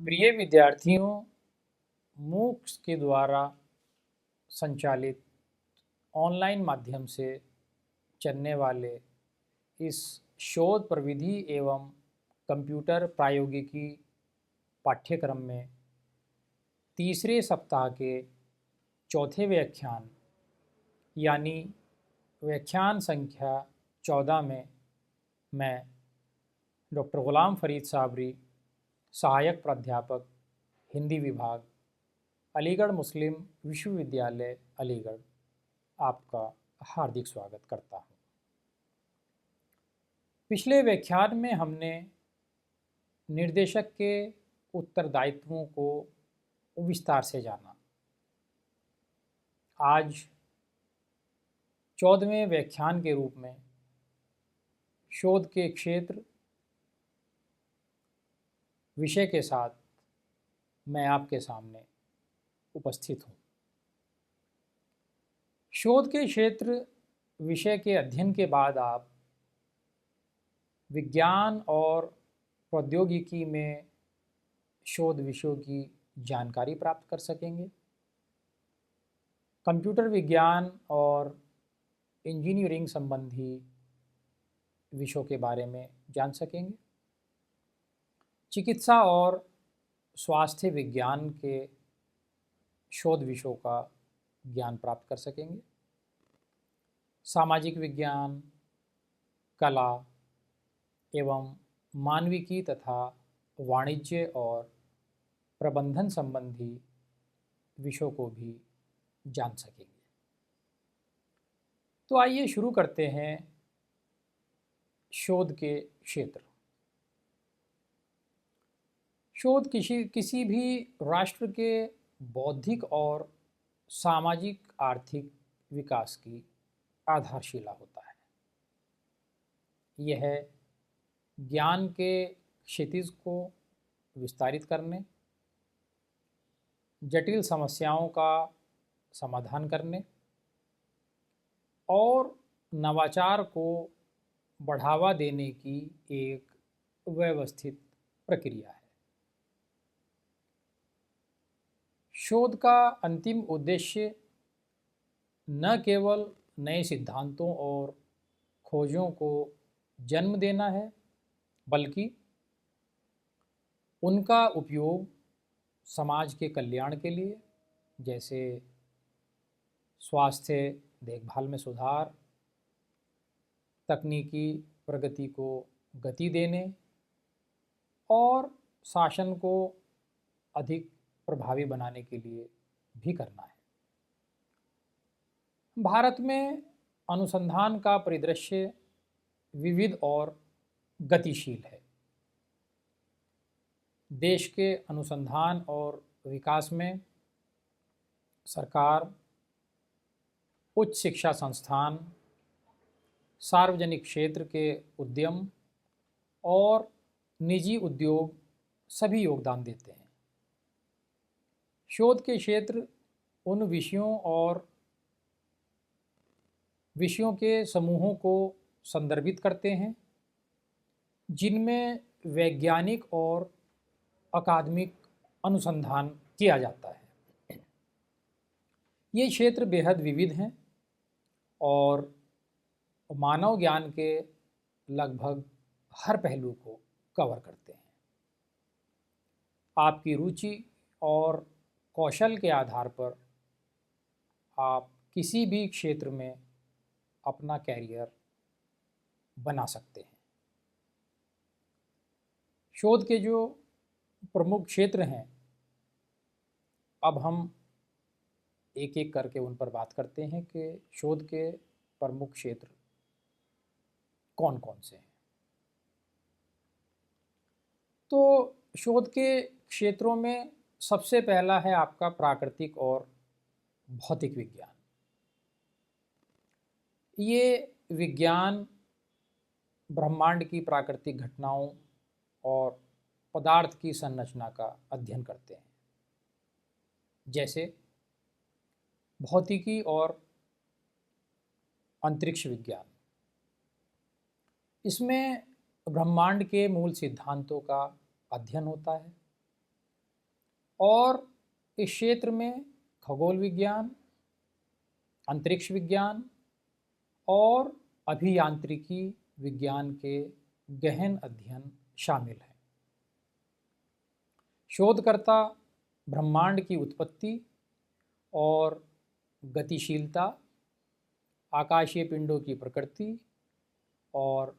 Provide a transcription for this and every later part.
प्रिय विद्यार्थियों, मूक्स के द्वारा संचालित ऑनलाइन माध्यम से चलने वाले इस शोध प्रविधि एवं कंप्यूटर प्रौद्योगिकी पाठ्यक्रम में तीसरे सप्ताह के चौथे व्याख्यान यानी व्याख्यान संख्या 14 में मैं डॉक्टर ग़ुलाम फ़रीद साबरी, सहायक प्राध्यापक हिंदी विभाग, अलीगढ़ मुस्लिम विश्वविद्यालय अलीगढ़, आपका हार्दिक स्वागत करता हूँ। पिछले व्याख्यान में हमने निर्देशक के उत्तरदायित्वों को विस्तार से जाना। आज 14वें व्याख्यान के रूप में शोध के क्षेत्र विषय के साथ मैं आपके सामने उपस्थित हूँ। शोध के क्षेत्र विषय के अध्ययन के बाद आप विज्ञान और प्रौद्योगिकी में शोध विषयों की जानकारी प्राप्त कर सकेंगे। कंप्यूटर विज्ञान और इंजीनियरिंग संबंधी विषयों के बारे में जान सकेंगे। चिकित्सा और स्वास्थ्य विज्ञान के शोध विषयों का ज्ञान प्राप्त कर सकेंगे। सामाजिक विज्ञान, कला एवं मानविकी तथा वाणिज्य और प्रबंधन संबंधी विषयों को भी जान सकेंगे। तो आइए शुरू करते हैं शोध के क्षेत्र। शोध किसी भी राष्ट्र के बौद्धिक और सामाजिक आर्थिक विकास की आधारशिला होता है। यह ज्ञान के क्षितिज को विस्तारित करने, जटिल समस्याओं का समाधान करने और नवाचार को बढ़ावा देने की एक व्यवस्थित प्रक्रिया है। शोध का अंतिम उद्देश्य न केवल नए सिद्धांतों और खोजों को जन्म देना है, बल्कि उनका उपयोग समाज के कल्याण के लिए, जैसे स्वास्थ्य देखभाल में सुधार, तकनीकी प्रगति को गति देने और शासन को अधिक प्रभावी बनाने के लिए भी करना है। भारत में अनुसंधान का परिदृश्य विविध और गतिशील है। देश के अनुसंधान और विकास में सरकार, उच्च शिक्षा संस्थान, सार्वजनिक क्षेत्र के उद्यम और निजी उद्योग सभी योगदान देते हैं। शोध के क्षेत्र उन विषयों के समूहों को संदर्भित करते हैं जिनमें वैज्ञानिक और अकादमिक अनुसंधान किया जाता है। ये क्षेत्र बेहद विविध हैं और मानव ज्ञान के लगभग हर पहलू को कवर करते हैं। आपकी रुचि और कौशल के आधार पर आप किसी भी क्षेत्र में अपना कैरियर बना सकते हैं। शोध के जो प्रमुख क्षेत्र हैं, अब हम एक एक करके उन पर बात करते हैं कि शोध के प्रमुख क्षेत्र कौन कौन से हैं। तो शोध के क्षेत्रों में सबसे पहला है आपका प्राकृतिक और भौतिक विज्ञान। ये विज्ञान ब्रह्मांड की प्राकृतिक घटनाओं और पदार्थ की संरचना का अध्ययन करते हैं, जैसे भौतिकी और अंतरिक्ष विज्ञान। इसमें ब्रह्मांड के मूल सिद्धांतों का अध्ययन होता है और इस क्षेत्र में खगोल विज्ञान, अंतरिक्ष विज्ञान और अभियांत्रिकी विज्ञान के गहन अध्ययन शामिल हैं। शोधकर्ता ब्रह्मांड की उत्पत्ति और गतिशीलता, आकाशीय पिंडों की प्रकृति और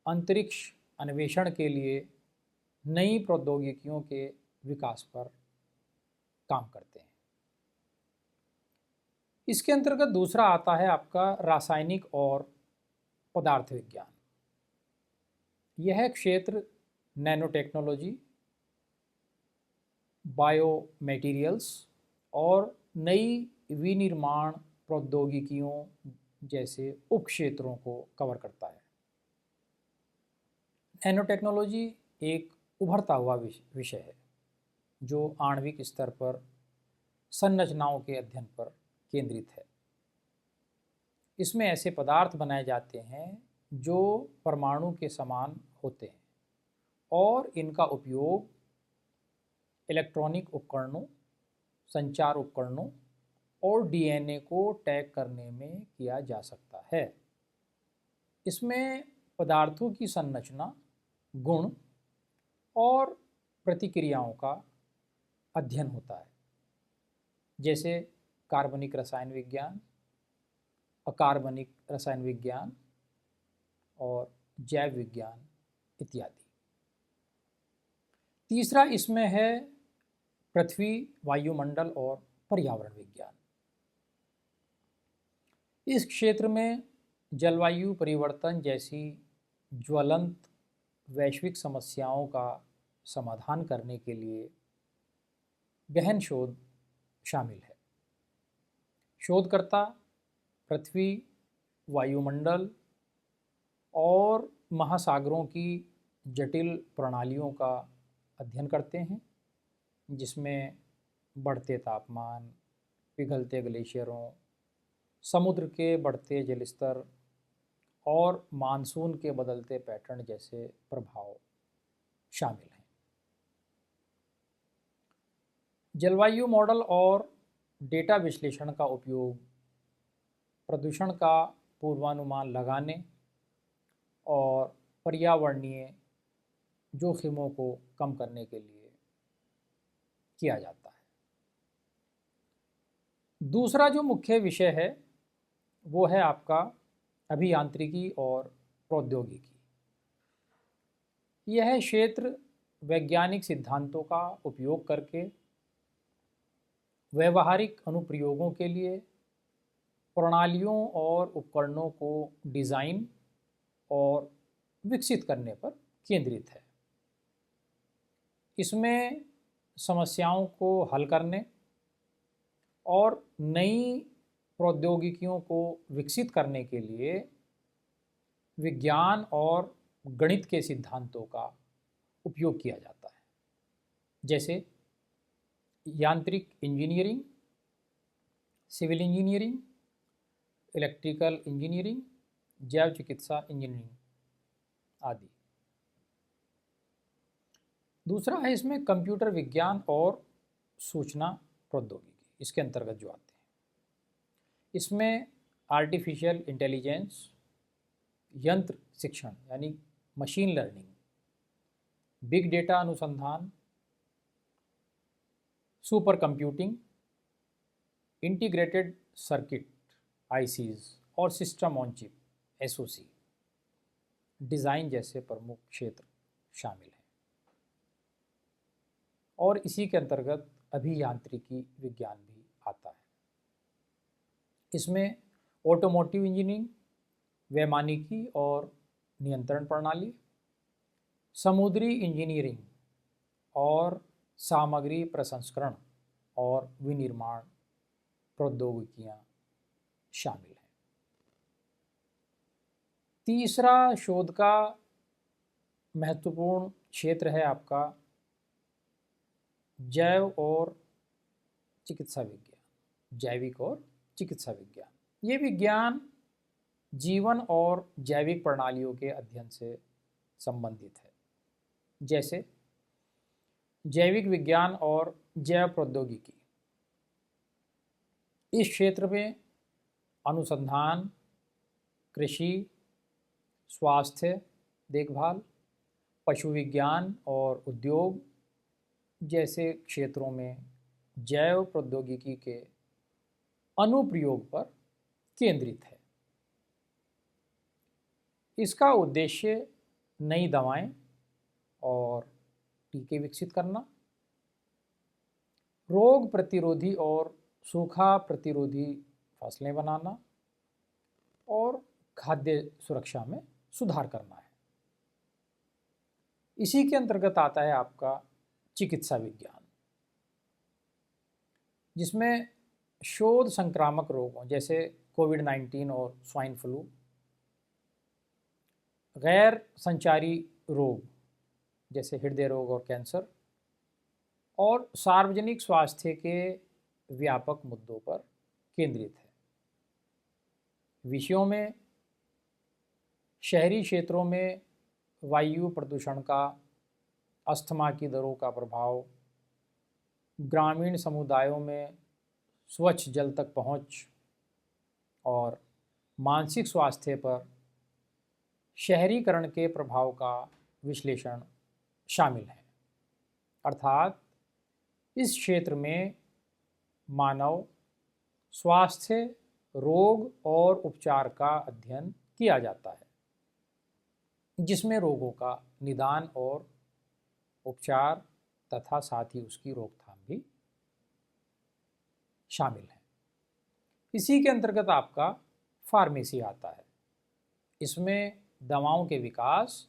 अंतरिक्ष अन्वेषण के लिए नई प्रौद्योगिकियों के विकास पर काम करते हैं। इसके अंतर्गत दूसरा आता है आपका रासायनिक और पदार्थ विज्ञान। यह क्षेत्र नैनो टेक्नोलॉजी, बायो मटेरियल्स और नई विनिर्माण प्रौद्योगिकियों जैसे उपक्षेत्रों को कवर करता है। नैनो टेक्नोलॉजी एक उभरता हुआ विषय है जो आणविक स्तर पर संरचनाओं के अध्ययन पर केंद्रित है। इसमें ऐसे पदार्थ बनाए जाते हैं जो परमाणु के समान होते हैं और इनका उपयोग इलेक्ट्रॉनिक उपकरणों, संचार उपकरणों और डीएनए को टैग करने में किया जा सकता है। इसमें पदार्थों की संरचना, गुण और प्रतिक्रियाओं का अध्ययन होता है, जैसे कार्बनिक रसायन विज्ञान, अकार्बनिक रसायन विज्ञान और जैव विज्ञान इत्यादि। तीसरा इसमें है पृथ्वी, वायुमंडल और पर्यावरण विज्ञान। इस क्षेत्र में जलवायु परिवर्तन जैसी ज्वलंत वैश्विक समस्याओं का समाधान करने के लिए गहन शोध शामिल है। शोधकर्ता पृथ्वी, वायुमंडल और महासागरों की जटिल प्रणालियों का अध्ययन करते हैं, जिसमें बढ़ते तापमान, पिघलते ग्लेशियरों, समुद्र के बढ़ते जलस्तर और मानसून के बदलते पैटर्न जैसे प्रभाव शामिल हैं। जलवायु मॉडल और डेटा विश्लेषण का उपयोग प्रदूषण का पूर्वानुमान लगाने और पर्यावरणीय जोखिमों को कम करने के लिए किया जाता है। दूसरा जो मुख्य विषय है वो है आपका अभियांत्रिकी और प्रौद्योगिकी। यह क्षेत्र वैज्ञानिक सिद्धांतों का उपयोग करके व्यवहारिक अनुप्रयोगों के लिए प्रणालियों और उपकरणों को डिज़ाइन और विकसित करने पर केंद्रित है। इसमें समस्याओं को हल करने और नई प्रौद्योगिकियों को विकसित करने के लिए विज्ञान और गणित के सिद्धांतों का उपयोग किया जाता है, जैसे यांत्रिक engineering, civil engineering, electrical engineering, जैव चिकित्सा इंजीनियरिंग आदि। दूसरा है इसमें कंप्यूटर विज्ञान और सूचना प्रौद्योगिकी, इसके अंतर्गत जो आते हैं। इसमें आर्टिफिशियल इंटेलिजेंस, यंत्र शिक्षण यानी मशीन लर्निंग, बिग डेटा अनुसंधान, super computing, integrated circuit ICs और system on chip SoC design जैसे प्रमुख क्षेत्र शामिल हैं। और इसी के अंतर्गत अभियांत्रिकी विज्ञान भी आता है। इसमें ऑटोमोटिव इंजीनियरिंग, वैमानिकी और नियंत्रण प्रणाली, समुद्री इंजीनियरिंग और सामग्री प्रसंस्करण और विनिर्माण प्रौद्योगिकियां शामिल हैं। तीसरा शोध का महत्वपूर्ण क्षेत्र है आपका जैव और चिकित्सा विज्ञान, जैविक और चिकित्सा विज्ञान। ये विज्ञान जीवन और जैविक प्रणालियों के अध्ययन से संबंधित है, जैसे जैविक विज्ञान और जैव प्रौद्योगिकी। इस क्षेत्र में अनुसंधान, कृषि, स्वास्थ्य देखभाल, पशु विज्ञान और उद्योग जैसे क्षेत्रों में जैव प्रौद्योगिकी के अनुप्रयोग पर केंद्रित है। इसका उद्देश्य नई दवाएं और टीके विकसित करना, रोग प्रतिरोधी और सूखा प्रतिरोधी फसलें बनाना और खाद्य सुरक्षा में सुधार करना है। इसी के अंतर्गत आता है आपका चिकित्सा विज्ञान, जिसमें शोध संक्रामक रोगों जैसे कोविड-19 और स्वाइन फ्लू, गैर संचारी रोग जैसे हृदय रोग और कैंसर, और सार्वजनिक स्वास्थ्य के व्यापक मुद्दों पर केंद्रित है। विषयों में शहरी क्षेत्रों में वायु प्रदूषण का, अस्थमा की दरों का प्रभाव, ग्रामीण समुदायों में स्वच्छ जल तक पहुंच और मानसिक स्वास्थ्य पर शहरीकरण के प्रभाव का विश्लेषण शामिल है। अर्थात इस क्षेत्र में मानव स्वास्थ्य, रोग और उपचार का अध्ययन किया जाता है, जिसमें रोगों का निदान और उपचार तथा साथ ही उसकी रोकथाम भी शामिल है। इसी के अंतर्गत आपका फार्मेसी आता है। इसमें दवाओं के विकास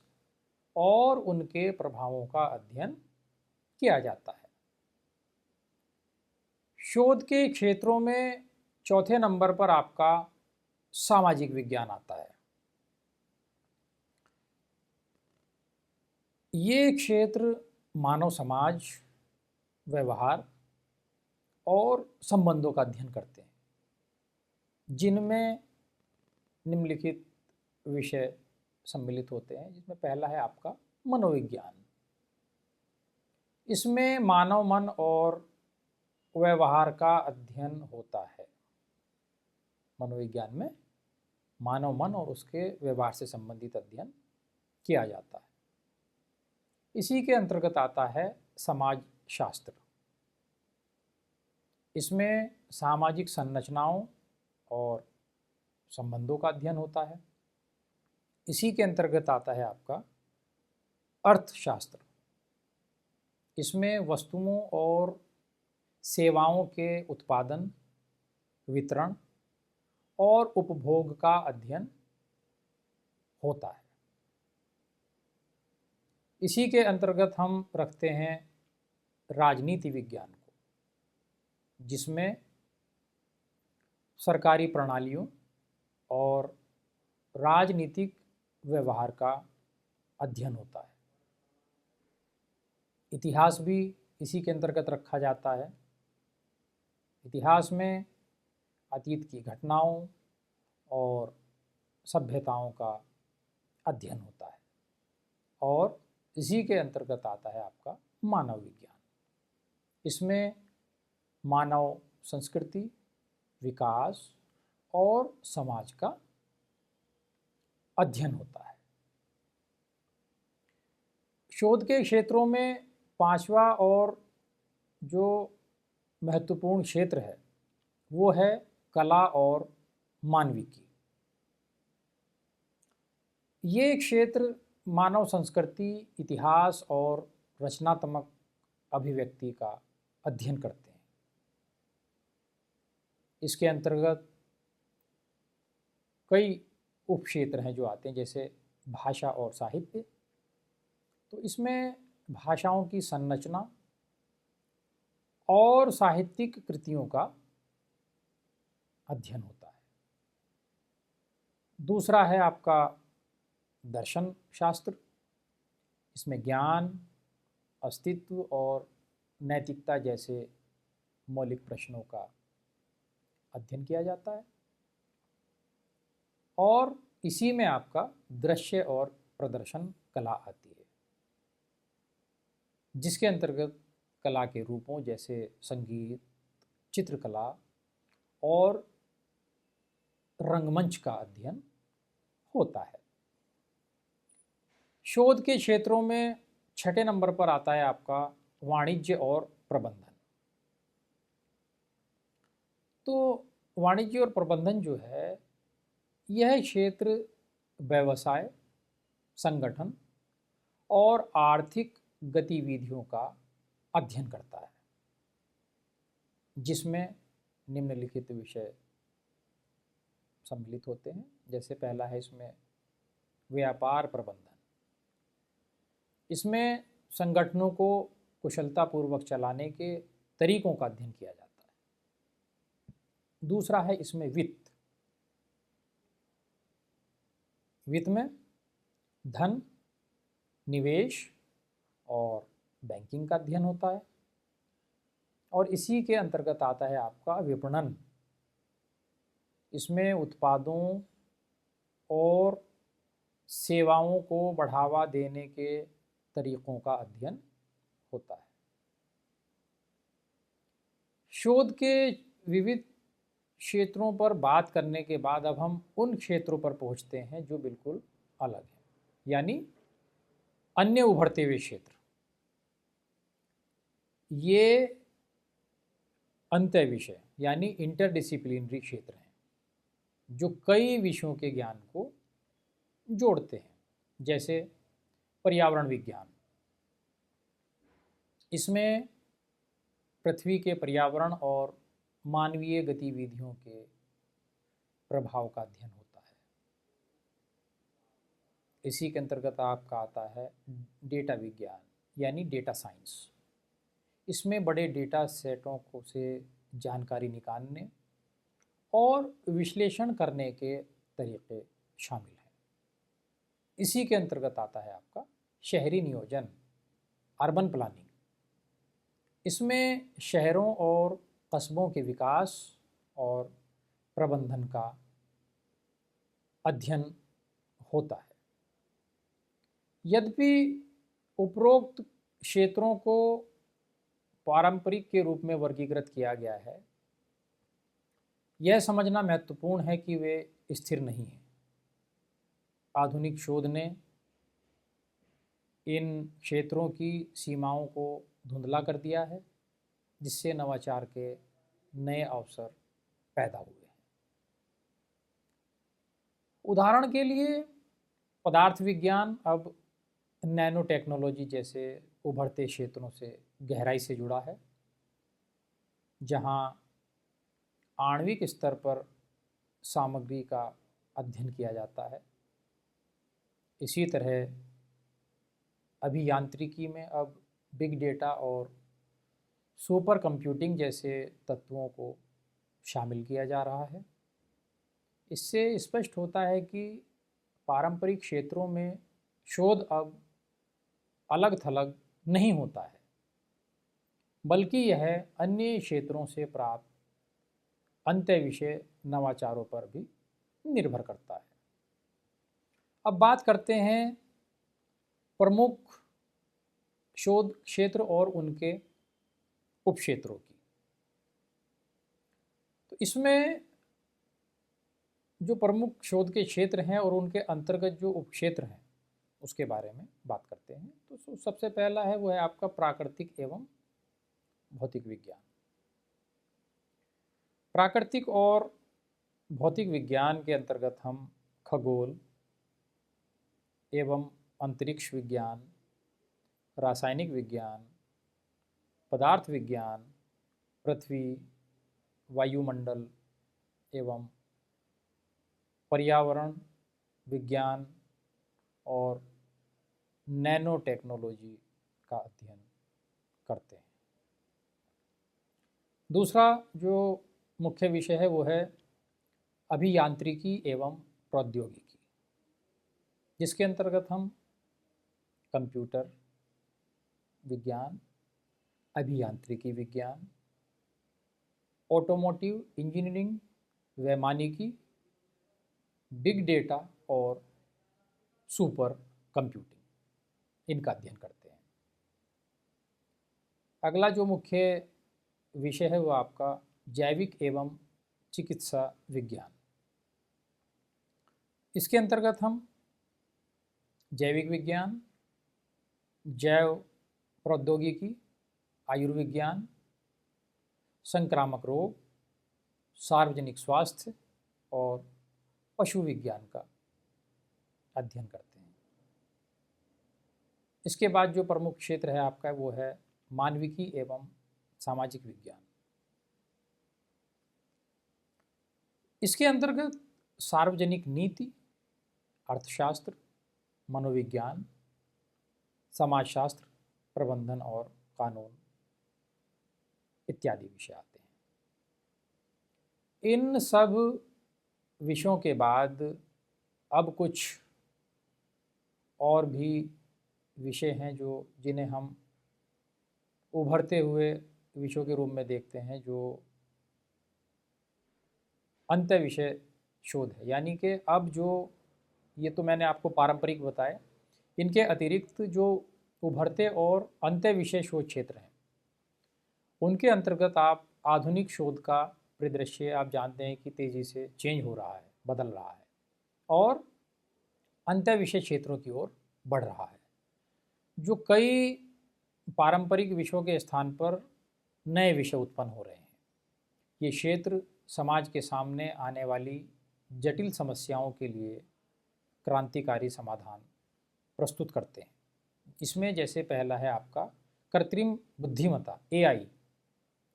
और उनके प्रभावों का अध्ययन किया जाता है। शोध के क्षेत्रों में चौथे नंबर पर आपका सामाजिक विज्ञान आता है। ये क्षेत्र मानव समाज, व्यवहार और संबंधों का अध्ययन करते हैं, जिनमें निम्नलिखित विषय सम्मिलित होते हैं, जिसमें पहला है आपका मनोविज्ञान। इसमें मानव मन और व्यवहार का अध्ययन होता है। मनोविज्ञान में मानव मन और उसके व्यवहार से संबंधित अध्ययन किया जाता है। इसी के अंतर्गत आता है समाज शास्त्र। इसमें सामाजिक संरचनाओं और संबंधों का अध्ययन होता है। इसी के अंतर्गत आता है आपका अर्थशास्त्र। इसमें वस्तुओं और सेवाओं के उत्पादन, वितरण और उपभोग का अध्ययन होता है। इसी के अंतर्गत हम रखते हैं राजनीति विज्ञान को, जिसमें सरकारी प्रणालियों और राजनीतिक व्यवहार का अध्ययन होता है। इतिहास भी इसी के अंतर्गत रखा जाता है। इतिहास में अतीत की घटनाओं और सभ्यताओं का अध्ययन होता है। और इसी के अंतर्गत आता है आपका मानव विज्ञान। इसमें मानव संस्कृति, विकास और समाज का अध्ययन होता है। शोध के क्षेत्रों में पांचवा और जो महत्वपूर्ण क्षेत्र है वो है कला और मानविकी। ये क्षेत्र मानव संस्कृति, इतिहास और रचनात्मक अभिव्यक्ति का अध्ययन करते हैं। इसके अंतर्गत कई उपक्षेत्र हैं जो आते हैं, जैसे भाषा और साहित्य। तो इसमें भाषाओं की संरचना और साहित्यिक कृतियों का अध्ययन होता है। दूसरा है आपका दर्शन शास्त्र। इसमें ज्ञान, अस्तित्व और नैतिकता जैसे मौलिक प्रश्नों का अध्ययन किया जाता है। और इसी में आपका दृश्य और प्रदर्शन कला आती है। जिसके अंतर्गत कला के रूपों जैसे संगीत, चित्रकला और रंगमंच का अध्ययन होता है। शोध के क्षेत्रों में छठे नंबर पर आता है आपका वाणिज्य और प्रबंधन। तो वाणिज्य और प्रबंधन जो है, यह क्षेत्र व्यवसाय, संगठन और आर्थिक गतिविधियों का अध्ययन करता है, जिसमें निम्नलिखित विषय सम्मिलित होते हैं। जैसे पहला है इसमें व्यापार प्रबंधन। इसमें संगठनों को कुशलतापूर्वक चलाने के तरीकों का अध्ययन किया जाता है। दूसरा है इसमें वित्त। वित्त में धन, निवेश और बैंकिंग का अध्ययन होता है। और इसी के अंतर्गत आता है आपका विपणन। इसमें उत्पादों और सेवाओं को बढ़ावा देने के तरीकों का अध्ययन होता है। शोध के विविध क्षेत्रों पर बात करने के बाद अब हम उन क्षेत्रों पर पहुंचते हैं जो बिल्कुल अलग हैं, यानी अन्य उभरते हुए क्षेत्र। ये अंतः विषय यानी इंटरडिसिप्लिनरी क्षेत्र हैं, जो कई विषयों के ज्ञान को जोड़ते हैं। जैसे पर्यावरण विज्ञान। इसमें पृथ्वी के पर्यावरण और मानवीय गतिविधियों के प्रभाव का अध्ययन होता है। इसी के अंतर्गत आपका आता है डेटा विज्ञान यानी डेटा साइंस। इसमें बड़े डेटा सेटों को से जानकारी निकालने और विश्लेषण करने के तरीके शामिल हैं। इसी के अंतर्गत आता है आपका शहरी नियोजन, अर्बन प्लानिंग। इसमें शहरों और कस्बों के विकास और प्रबंधन का अध्ययन होता है। यद्यपि उपरोक्त क्षेत्रों को पारंपरिक के रूप में वर्गीकृत किया गया है, यह समझना महत्वपूर्ण है कि वे स्थिर नहीं हैं। आधुनिक शोध ने इन क्षेत्रों की सीमाओं को धुंधला कर दिया है, जिससे नवाचार के नए अवसर पैदा हुए हैं। उदाहरण के लिए पदार्थ विज्ञान अब नैनो टेक्नोलॉजी जैसे उभरते क्षेत्रों से गहराई से जुड़ा है, जहां आणविक स्तर पर सामग्री का अध्ययन किया जाता है। इसी तरह अभियांत्रिकी में अब बिग डेटा और सुपर कंप्यूटिंग जैसे तत्वों को शामिल किया जा रहा है। इससे स्पष्ट होता है कि पारंपरिक क्षेत्रों में शोध अब अलग थलग नहीं होता है, बल्कि यह अन्य क्षेत्रों से प्राप्त अंत्य विषय नवाचारों पर भी निर्भर करता है। अब बात करते हैं प्रमुख शोध क्षेत्र और उनके उपक्षेत्रों की। तो इसमें जो प्रमुख शोध के क्षेत्र हैं और उनके अंतर्गत जो उपक्षेत्र हैं, उसके बारे में बात करते हैं। तो सबसे पहला है वो है आपका प्राकृतिक एवं भौतिक विज्ञान। प्राकृतिक और भौतिक विज्ञान के अंतर्गत हम खगोल एवं अंतरिक्ष विज्ञान, रासायनिक विज्ञान, पदार्थ विज्ञान, पृथ्वी, वायुमंडल एवं पर्यावरण विज्ञान और नैनो टेक्नोलॉजी का अध्ययन करते हैं। दूसरा जो मुख्य विषय है वो है अभियांत्रिकी एवं प्रौद्योगिकी, जिसके अंतर्गत हम कंप्यूटर विज्ञान, अभियांत्रिकी विज्ञान, ऑटोमोटिव इंजीनियरिंग, वैमानिकी, बिग डेटा और सुपर कंप्यूटिंग, इनका अध्ययन करते हैं। अगला जो मुख्य विषय है वो आपका जैविक एवं चिकित्सा विज्ञान। इसके अंतर्गत हम जैविक विज्ञान, जैव प्रौद्योगिकी, आयुर्विज्ञान, संक्रामक रोग, सार्वजनिक स्वास्थ्य और पशु विज्ञान का अध्ययन करते हैं। इसके बाद जो प्रमुख क्षेत्र है आपका वो है मानविकी एवं सामाजिक विज्ञान। इसके अंतर्गत सार्वजनिक नीति, अर्थशास्त्र, मनोविज्ञान, समाजशास्त्र, प्रबंधन और कानून इत्यादि विषय आते हैं। इन सब विषयों के बाद अब कुछ और भी विषय हैं जो जिन्हें हम उभरते हुए विषयों के रूप में देखते हैं, जो अंत विषय शोध है। यानी कि अब जो ये तो मैंने आपको पारंपरिक बताए, इनके अतिरिक्त जो उभरते और अंत विषय शोध क्षेत्र हैं उनके अंतर्गत आप आधुनिक शोध का परिदृश्य आप जानते हैं कि तेज़ी से चेंज हो रहा है, बदल रहा है और अंत विषय क्षेत्रों की ओर बढ़ रहा है, जो कई पारंपरिक विषयों के स्थान पर नए विषय उत्पन्न हो रहे हैं। ये क्षेत्र समाज के सामने आने वाली जटिल समस्याओं के लिए क्रांतिकारी समाधान प्रस्तुत करते हैं। इसमें जैसे पहला है आपका कृत्रिम बुद्धिमत्ता एआई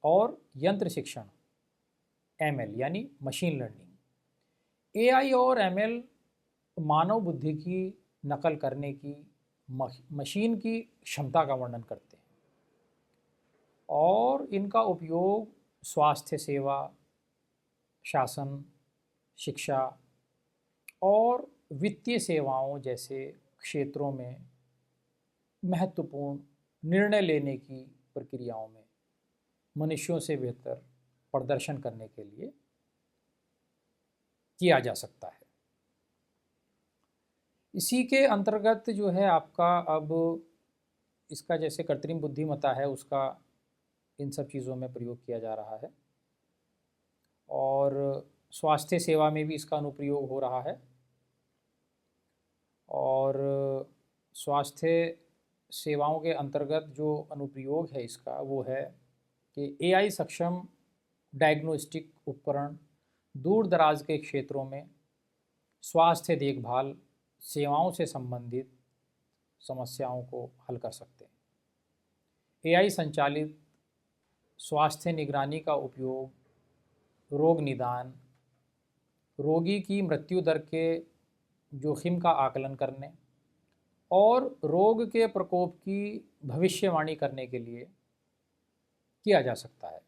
और यंत्र शिक्षण एमएल यानी मशीन लर्निंग। एआई और एमएल मानव बुद्धि की नकल करने की मशीन की क्षमता का वर्णन करते हैं और इनका उपयोग स्वास्थ्य सेवा, शासन, शिक्षा और वित्तीय सेवाओं जैसे क्षेत्रों में महत्वपूर्ण निर्णय लेने की प्रक्रियाओं में मनुष्यों से बेहतर प्रदर्शन करने के लिए किया जा सकता है। इसी के अंतर्गत जो है आपका अब इसका जैसे कृत्रिम बुद्धिमत्ता है उसका इन सब चीज़ों में प्रयोग किया जा रहा है और स्वास्थ्य सेवा में भी इसका अनुप्रयोग हो रहा है और स्वास्थ्य सेवाओं के अंतर्गत जो अनुप्रयोग है इसका वो है कि एआई सक्षम डायग्नोस्टिक उपकरण दूर दराज के क्षेत्रों में स्वास्थ्य देखभाल सेवाओं से संबंधित समस्याओं को हल कर सकते हैं। एआई संचालित स्वास्थ्य निगरानी का उपयोग रोग निदान, रोगी की मृत्यु दर के जोखिम का आकलन करने और रोग के प्रकोप की भविष्यवाणी करने के लिए किया जा सकता है।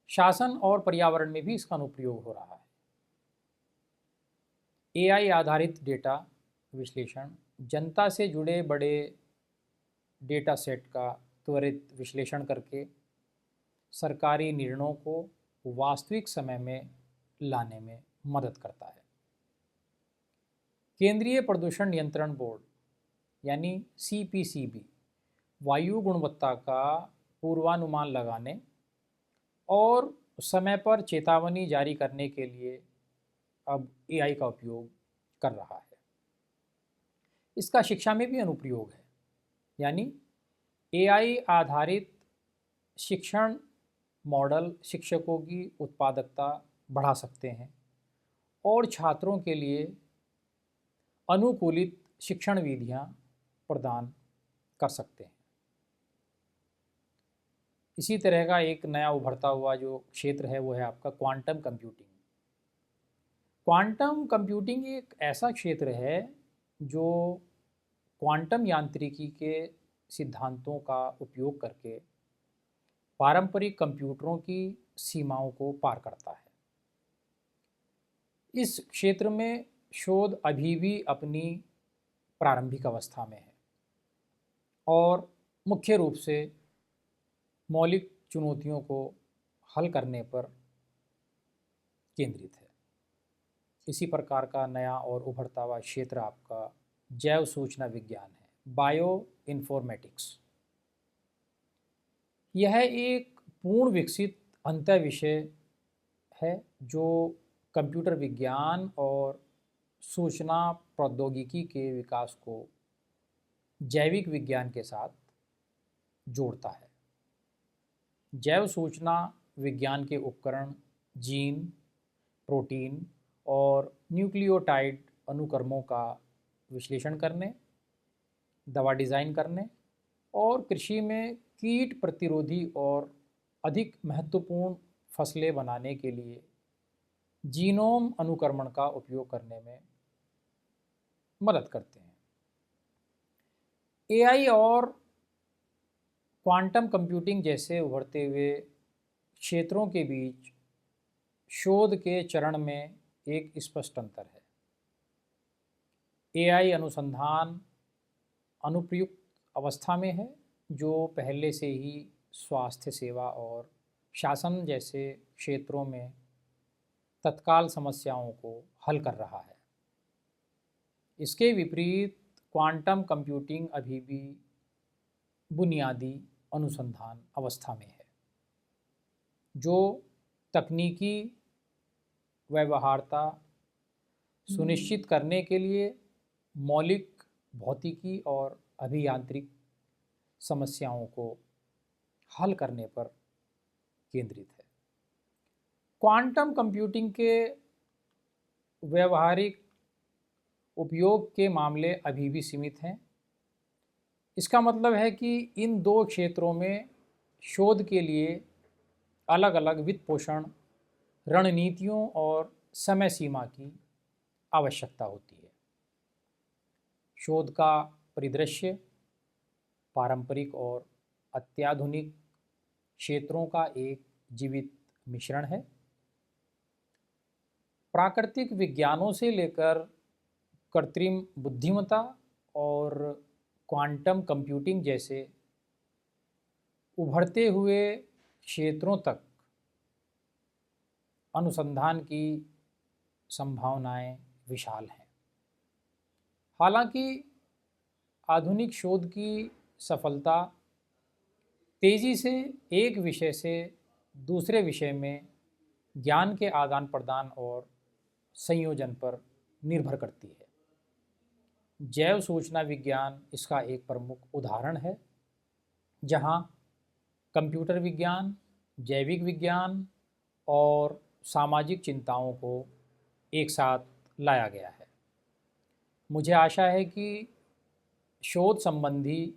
शासन और पर्यावरण में भी इसका अनुप्रयोग हो रहा है। एआई आधारित डेटा विश्लेषण जनता से जुड़े बड़े डेटा सेट का त्वरित विश्लेषण करके सरकारी निर्णयों को वास्तविक समय में लाने में मदद करता है। केंद्रीय प्रदूषण नियंत्रण बोर्ड यानी सीपीसीबी वायु गुणवत्ता का पूर्वानुमान लगाने और समय पर चेतावनी जारी करने के लिए अब एआई का उपयोग कर रहा है। इसका शिक्षा में भी अनुप्रयोग है, यानी एआई आधारित शिक्षण मॉडल शिक्षकों की उत्पादकता बढ़ा सकते हैं और छात्रों के लिए अनुकूलित शिक्षण विधियां प्रदान कर सकते हैं। इसी तरह का एक नया उभरता हुआ जो क्षेत्र है वो है आपका क्वांटम कंप्यूटिंग। क्वांटम कंप्यूटिंग एक ऐसा क्षेत्र है जो क्वांटम यांत्रिकी के सिद्धांतों का उपयोग करके पारंपरिक कंप्यूटरों की सीमाओं को पार करता है। इस क्षेत्र में शोध अभी भी अपनी प्रारंभिक अवस्था में है और मुख्य रूप से मौलिक चुनौतियों को हल करने पर केंद्रित है। इसी प्रकार का नया और उभरता हुआ क्षेत्र आपका जैव सूचना विज्ञान है, बायो इन्फॉर्मेटिक्स। यह एक पूर्ण विकसित अंतः विषय है जो कंप्यूटर विज्ञान और सूचना प्रौद्योगिकी के विकास को जैविक विज्ञान के साथ जोड़ता है। जैव सूचना विज्ञान के उपकरण जीन, प्रोटीन और न्यूक्लियोटाइड अनुक्रमों का विश्लेषण करने, दवा डिज़ाइन करने और कृषि में कीट प्रतिरोधी और अधिक महत्वपूर्ण फसलें बनाने के लिए जीनोम अनुक्रमण का उपयोग करने में मदद करते हैं। एआई और क्वांटम कंप्यूटिंग जैसे उभरते हुए क्षेत्रों के बीच शोध के चरण में एक स्पष्ट अंतर है। एआई अनुसंधान अनुप्रयुक्त अवस्था में है, जो पहले से ही स्वास्थ्य सेवा और शासन जैसे क्षेत्रों में तत्काल समस्याओं को हल कर रहा है। इसके विपरीत क्वांटम कंप्यूटिंग अभी भी बुनियादी अनुसंधान अवस्था में है, जो तकनीकी व्यवहार्यता सुनिश्चित करने के लिए मौलिक भौतिकी और अभियांत्रिक समस्याओं को हल करने पर केंद्रित है। क्वांटम कंप्यूटिंग के व्यवहारिक उपयोग के मामले अभी भी सीमित हैं। इसका मतलब है कि इन दो क्षेत्रों में शोध के लिए अलग अलग वित्त पोषण रणनीतियों और समय सीमा की आवश्यकता होती है। शोध का परिदृश्य पारंपरिक और अत्याधुनिक क्षेत्रों का एक जीवित मिश्रण है। प्राकृतिक विज्ञानों से लेकर कृत्रिम बुद्धिमत्ता और क्वांटम कंप्यूटिंग जैसे उभरते हुए क्षेत्रों तक अनुसंधान की संभावनाएं विशाल हैं। हालांकि आधुनिक शोध की सफलता तेज़ी से एक विषय से दूसरे विषय में ज्ञान के आदान प्रदान और संयोजन पर निर्भर करती है। जैव सूचना विज्ञान इसका एक प्रमुख उदाहरण है, जहां कंप्यूटर विज्ञान, जैविक विज्ञान और सामाजिक चिंताओं को एक साथ लाया गया है। मुझे आशा है कि शोध संबंधी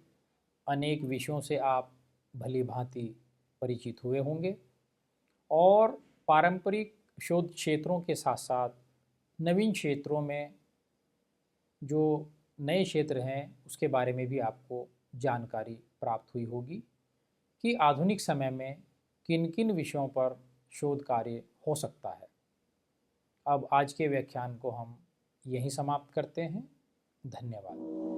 अनेक विषयों से आप भली भांति परिचित हुए होंगे और पारंपरिक शोध क्षेत्रों के साथ साथ नवीन क्षेत्रों में जो नए क्षेत्र हैं उसके बारे में भी आपको जानकारी प्राप्त हुई होगी कि आधुनिक समय में किन किन विषयों पर शोध कार्य हो सकता है। अब आज के व्याख्यान को हम यहीं समाप्त करते हैं। धन्यवाद।